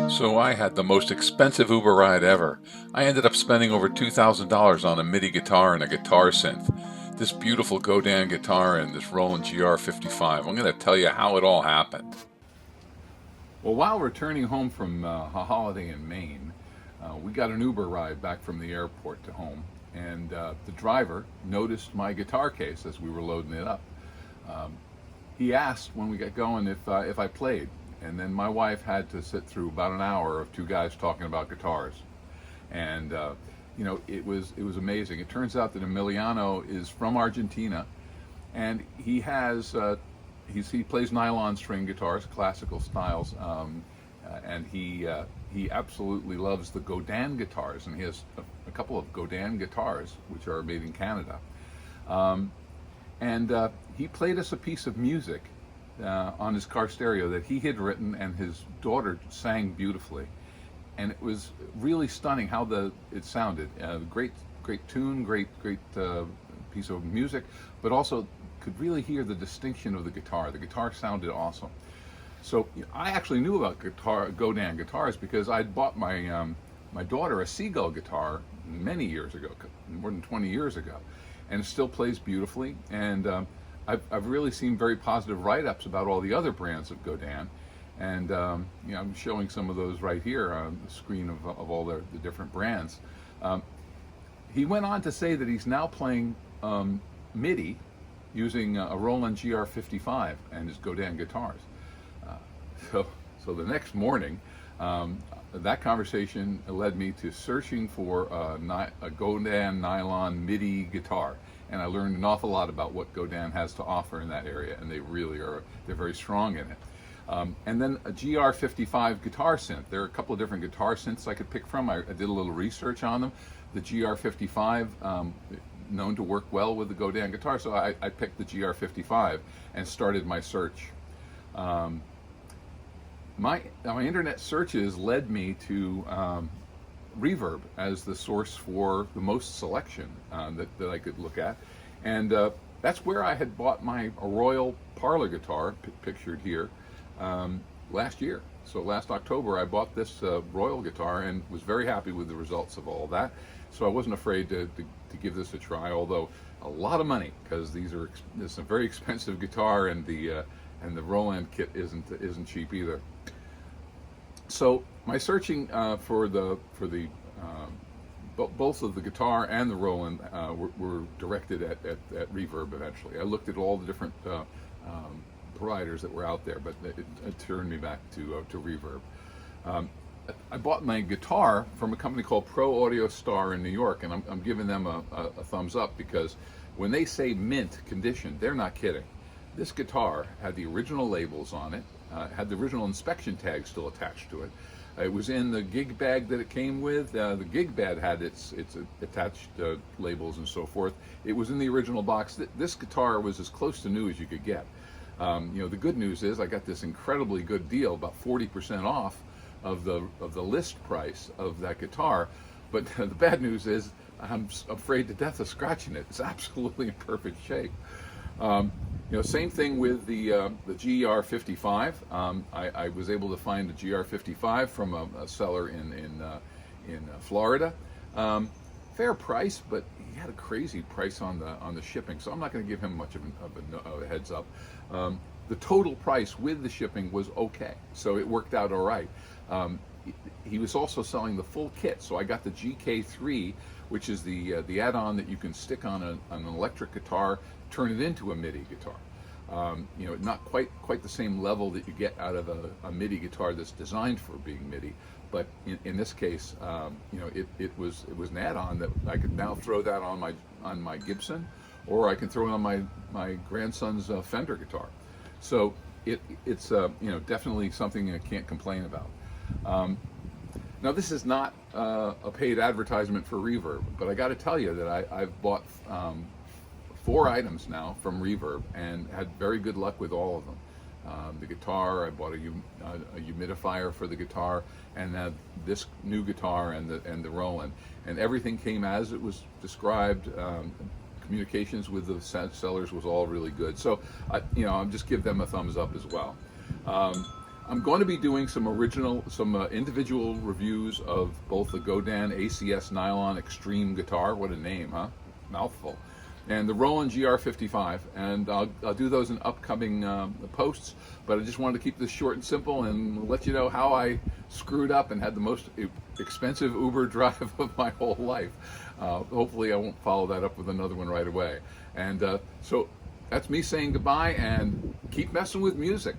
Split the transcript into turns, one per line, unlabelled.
So I had the most expensive Uber ride ever. I ended up spending over $2,000 on a MIDI guitar and a guitar synth. This beautiful Godin guitar and this Roland GR-55. I'm going to tell you how it all happened. Well, while returning home from a holiday in Maine, we got an Uber ride back from the airport to home, and the driver noticed my guitar case as we were loading it up. He asked when we got going if I played, and then my wife had to sit through about an hour of two guys talking about guitars, and you know, it was amazing. It turns out that Emiliano is from Argentina, and he has he plays nylon string guitars, classical styles, and he absolutely loves the Godin guitars, and he has a couple of Godin guitars which are made in Canada. He played us a piece of music on his car stereo that he had written, and his daughter sang beautifully, and it was really stunning how it sounded. Great tune, great piece of music, but also could really hear the distinction of the guitar. The guitar sounded awesome. So I actually knew about Godin guitars because I'd bought my daughter a Seagull guitar many years ago, more than 20 years ago, and it still plays beautifully. And I've really seen very positive write-ups about all the other brands of Godin, and you know, I'm showing some of those right here on the screen of all the different brands. He went on to say that he's now playing MIDI using a Roland GR-55 and his Godin guitars. So the next morning, that conversation led me to searching for a Godin nylon MIDI guitar, and I learned an awful lot about what Godin has to offer in that area, and they really are, they're very strong in it. And then a GR-55 guitar synth. There are a couple of different guitar synths I could pick from. I did a little research on them. The GR-55, known to work well with the Godin guitar, so I picked the GR-55 and started my search. My internet searches led me to Reverb as the source for the most selection that I could look at, and that's where I had bought my Royal parlor guitar, pictured here, last year. So last October I bought this Royal guitar and was very happy with the results of all of that. So I wasn't afraid to give this a try, although a lot of money, because this is a very expensive guitar, and the Roland kit isn't cheap either. So my searching for both of the guitar and the Roland were directed at Reverb eventually. I looked at all the different providers that were out there, but it turned me back to Reverb. I bought my guitar from a company called ProAudioStar in New York, and I'm giving them a thumbs up, because when they say mint condition, they're not kidding. This guitar had the original labels on it, had the original inspection tag still attached to it. It was in the gig bag that it came with. The gig bag had its attached labels and so forth. It was in the original box. This guitar was as close to new as you could get. You know, the good news is I got this incredibly good deal, about 40% off of the list price of that guitar. But the bad news is I'm afraid to death of scratching it. It's absolutely in perfect shape. You know, same thing with the GR-55. I was able to find the GR-55 from a seller in Florida. Fair price, but he had a crazy price on the shipping, so I'm not going to give him much of a heads up. The total price with the shipping was okay, so it worked out all right. He was also selling the full kit, so I got the GK3, which is the add-on that you can stick on an electric guitar, turn it into a MIDI guitar. You know, not quite the same level that you get out of a MIDI guitar that's designed for being MIDI, but in this case, you know, it was an add-on that I could now throw that on my Gibson, or I can throw it on my grandson's Fender guitar. So it's you know, definitely something I can't complain about. Now, this is not a paid advertisement for Reverb, but I got to tell you that I've bought 4 items now from Reverb and had very good luck with all of them. The guitar, I bought a humidifier for the guitar, and this new guitar and the Roland, and everything came as it was described. Communications with the sellers was all really good. So, you know, I'll just give them a thumbs up as well. I'm going to be doing some individual reviews of both the Godin ACS Nylon Extreme guitar. What a name, huh? Mouthful. And the Roland GR-55, and I'll do those in upcoming posts, but I just wanted to keep this short and simple and let you know how I screwed up and had the most expensive Uber drive of my whole life. Hopefully I won't follow that up with another one right away. And so that's me saying goodbye, and keep messing with music.